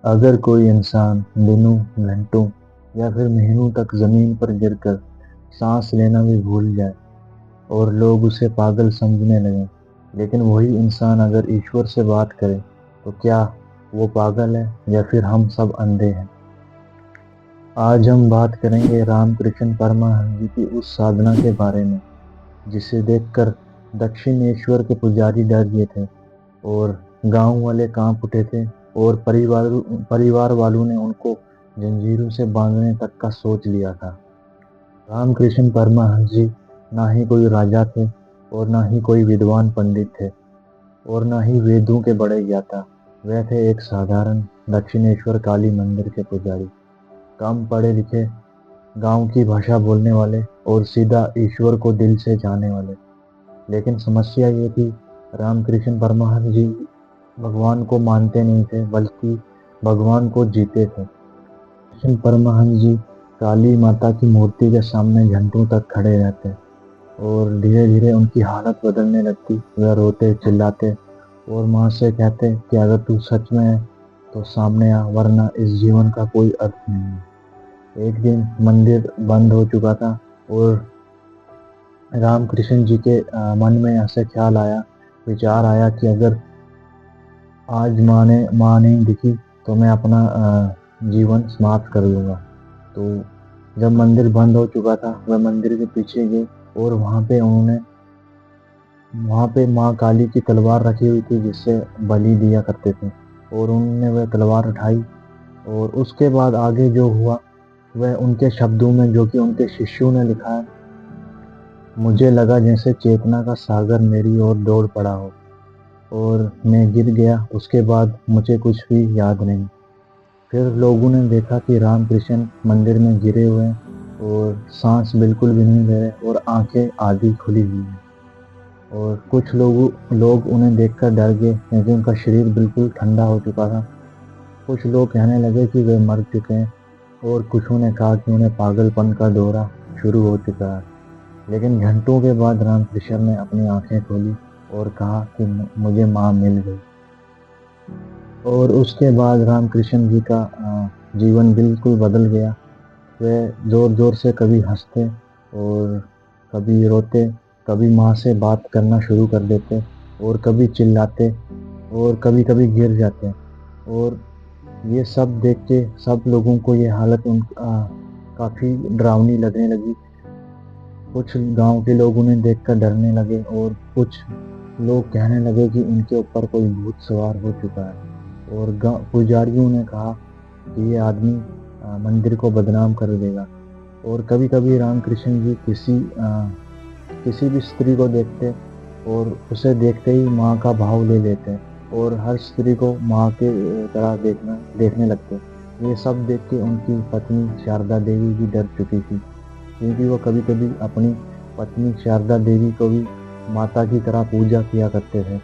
अगर कोई इंसान दिनों, घंटों या फिर महीनों तक ज़मीन पर गिरकर सांस लेना भी भूल जाए और लोग उसे पागल समझने लगें, लेकिन वही इंसान अगर ईश्वर से बात करे, तो क्या वो पागल है या फिर हम सब अंधे हैं? आज हम बात करेंगे रामकृष्ण परमहंस जी की उस साधना के बारे में, जिसे देखकर दक्षिणेश्वर के पुजारी डर गए थे और गांव वाले कांप उठे थे और परिवार वालों ने उनको जंजीरों से बांधने तक का सोच लिया था। रामकृष्ण परमहंस जी ना ही कोई राजा थे और ना ही कोई विद्वान पंडित थे और ना ही वेदों के बड़े ज्ञाता। वे थे एक साधारण दक्षिणेश्वर काली मंदिर के पुजारी, कम पढ़े लिखे, गांव की भाषा बोलने वाले और सीधा ईश्वर को दिल से जाने वाले। लेकिन समस्या ये थी, रामकृष्ण परमहंस जी भगवान को मानते नहीं थे, बल्कि भगवान को जीते थे। कृष्ण परमहंस जी काली माता की मूर्ति के सामने घंटों तक खड़े रहते और धीरे धीरे उनकी हालत बदलने लगती। वे रोते चिल्लाते और माँ से कहते कि अगर तू सच में है तो सामने आ, वरना इस जीवन का कोई अर्थ नहीं है। एक दिन मंदिर बंद हो चुका था और रामकृष्ण जी के मन में ऐसे ख्याल आया, विचार आया कि अगर आज माँ नहीं दिखी तो मैं अपना जीवन समाप्त कर दूंगा। तो जब मंदिर बंद हो चुका था, वह मंदिर के पीछे गए और वहाँ पे माँ काली की तलवार रखी हुई थी, जिससे बलि दिया करते थे, और उन्होंने वह तलवार उठाई। और उसके बाद आगे जो हुआ वह उनके शब्दों में, जो कि उनके शिष्यों ने लिखा है, मुझे लगा जैसे चेतना का सागर मेरी ओर दौड़ पड़ा हो और मैं गिर गया। उसके बाद मुझे कुछ भी याद नहीं। फिर लोगों ने देखा कि रामकृष्ण मंदिर में गिरे हुए हैं और सांस बिल्कुल भी नहीं ले रहे और आंखें आधी खुली हुई हैं। और कुछ लोग उन्हें देखकर डर गए, क्योंकि उनका शरीर बिल्कुल ठंडा हो चुका था। कुछ लोग कहने लगे कि वे मर चुके हैं और कुछों ने कहा कि उन्हें पागलपन का दौरा शुरू हो चुका है। लेकिन घंटों के बाद रामकृष्ण ने अपनी आंखें खोली और कहा कि मुझे माँ मिल गई। और उसके बाद रामकृष्ण जी का जीवन बिल्कुल बदल गया। वे जोर जोर से कभी हंसते और कभी रोते, कभी माँ से बात करना शुरू कर देते और कभी चिल्लाते और कभी कभी गिर जाते। और ये सब देख के सब लोगों को ये हालत काफी डरावनी लगने लगी। कुछ गांव के लोग उन्हें देखकर डरने लगे और कुछ लोग कहने लगे कि इनके ऊपर कोई भूत सवार हो चुका है। और पुजारियों ने कहा कि ये आदमी मंदिर को बदनाम कर देगा। और कभी कभी रामकृष्ण जी किसी भी स्त्री को देखते और उसे देखते ही माँ का भाव ले लेते और हर स्त्री को माँ के तरह देखने लगते। ये सब देख के उनकी पत्नी शारदा देवी भी डर चुकी थी, क्योंकि वो कभी कभी अपनी पत्नी शारदा देवी को भी माता की तरह पूजा किया करते थे।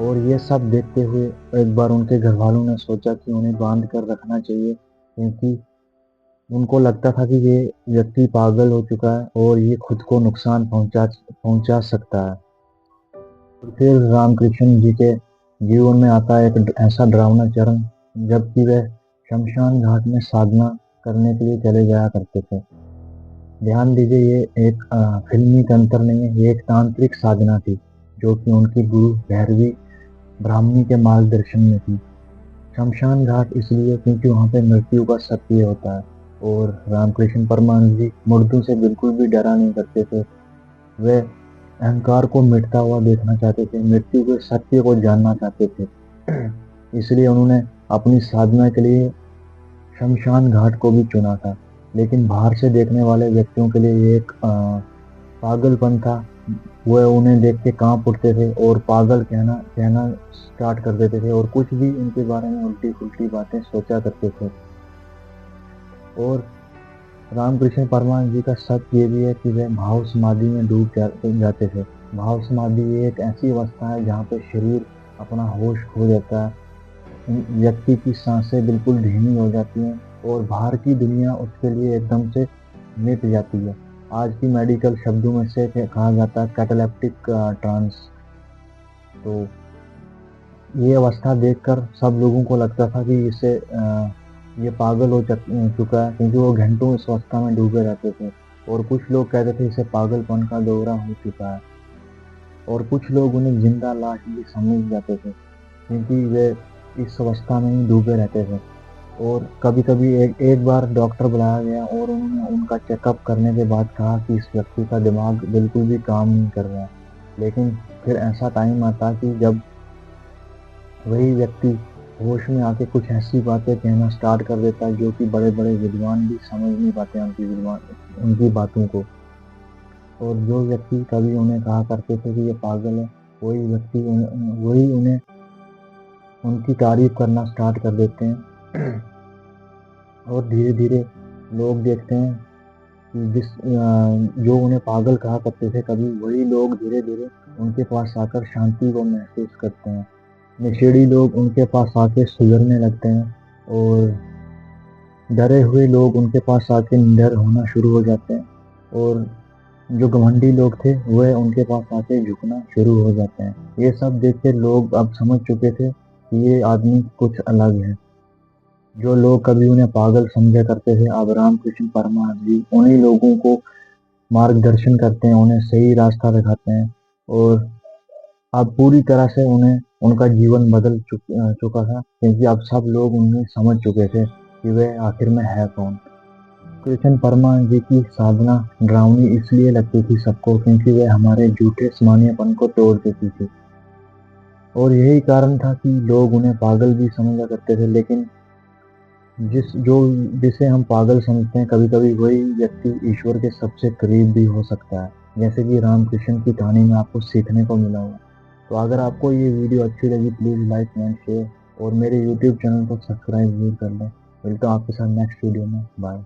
और ये सब देखते हुए एक बार उनके घर वालों ने सोचा कि उन्हें बांध कर रखना चाहिए, क्योंकि उनको लगता था कि ये व्यक्ति पागल हो चुका है और ये खुद को नुकसान पहुंचा सकता है। और फिर रामकृष्ण जी के जीवन में आता है एक ऐसा डरावना चरण, जबकि वे शमशान घाट में साधना करने के लिए चले जाया करते थे। ध्यान दीजिए, ये एक फिल्मी तंत्र नहीं है, ये एक तांत्रिक साधना थी, जो कि उनकी गुरु भैरवी ब्राह्मणी के मार्गदर्शन में थी। शमशान घाट इसलिए क्योंकि वहाँ पे मृत्यु का सत्य होता है और रामकृष्ण परमहंस जी मुर्दों से बिल्कुल भी डरा नहीं करते थे। वे अहंकार को मिटता हुआ देखना चाहते थे, मृत्यु के सत्य को जानना चाहते थे। इसलिए उन्होंने अपनी साधना के लिए शमशान घाट को भी चुना था। लेकिन बाहर से देखने वाले व्यक्तियों के लिए ये एक पागलपन था। वह उन्हें देख के कांप उठते थे और पागल कहना कहना स्टार्ट कर देते थे और कुछ भी उनके बारे में उल्टी फुल्टी बातें सोचा करते थे। और रामकृष्ण परमहंस जी का सच ये भी है कि वे भाव समाधि में डूब जाते थे। भाव समाधि ये एक ऐसी अवस्था है जहाँ पे शरीर अपना होश खो देता है, व्यक्ति की सांसें बिल्कुल धीमी हो जाती हैं और बाहर की दुनिया उसके लिए एकदम से मिट जाती है। आज की मेडिकल शब्दों में से कहा जाता है कैटालेप्टिक ट्रांस। तो ये अवस्था देखकर सब लोगों को लगता था कि इसे ये पागल हो चुका है, क्योंकि वो घंटों इस अवस्था में डूबे रहते थे। और कुछ लोग कहते थे इसे पागलपन का दौरा हो चुका है, और कुछ लोग उन्हें जिंदा लाश भी समझ जाते थे, क्योंकि वे इस अवस्था में ही डूबे रहते थे। और कभी कभी एक बार डॉक्टर बुलाया गया और उन्होंने उनका चेकअप करने के बाद कहा कि इस व्यक्ति का दिमाग बिल्कुल भी काम नहीं कर रहा है। लेकिन फिर ऐसा टाइम आता कि जब वही व्यक्ति होश में आके कुछ ऐसी बातें कहना स्टार्ट कर देता है जो कि बड़े बड़े विद्वान भी समझ नहीं पाते उनकी बातों को। और जो व्यक्ति कभी उन्हें कहा करते थे कि ये पागल है, वही उन्हें उनकी तारीफ करना स्टार्ट कर देते हैं। और धीरे धीरे लोग देखते हैं कि जो उन्हें पागल कहा करते थे कभी, वही लोग धीरे धीरे उनके पास आकर शांति को महसूस करते हैं। नशेड़ी लोग उनके पास आके सुधरने लगते हैं, और डरे हुए लोग उनके पास आके निडर होना शुरू हो जाते हैं। और जो घमंडी लोग थे वह उनके पास आके झुकना शुरू हो जाते हैं। ये सब देख के लोग अब समझ चुके थे कि ये आदमी कुछ अलग है। जो लोग कभी उन्हें पागल समझा करते थे, अब रामकृष्ण परमहंस जी उन्हीं लोगों को मार्गदर्शन करते हैं, उन्हें सही रास्ता दिखाते हैं। और अब पूरी तरह से उन्हें उनका जीवन बदल चुका था, क्योंकि अब सब लोग उन्हें समझ चुके थे कि वह आखिर में है कौन। कृष्ण परमहंस जी की साधना डरावनी इसलिए लगती थी सबको, क्योंकि वह हमारे झूठे स्मानियापन को तोड़ देती थी। और यही कारण था कि लोग उन्हें पागल भी समझा करते थे। लेकिन जिसे हम पागल समझते हैं, कभी कभी वही व्यक्ति ईश्वर के सबसे करीब भी हो सकता है, जैसे कि रामकृष्ण की कहानी में आपको सीखने को मिला होगा। तो अगर आपको ये वीडियो अच्छी लगी, प्लीज़ लाइक एंड शेयर, और मेरे यूट्यूब चैनल को सब्सक्राइब जरूर कर लें। मिलता हूँ आपके साथ नेक्स्ट वीडियो में। बाय।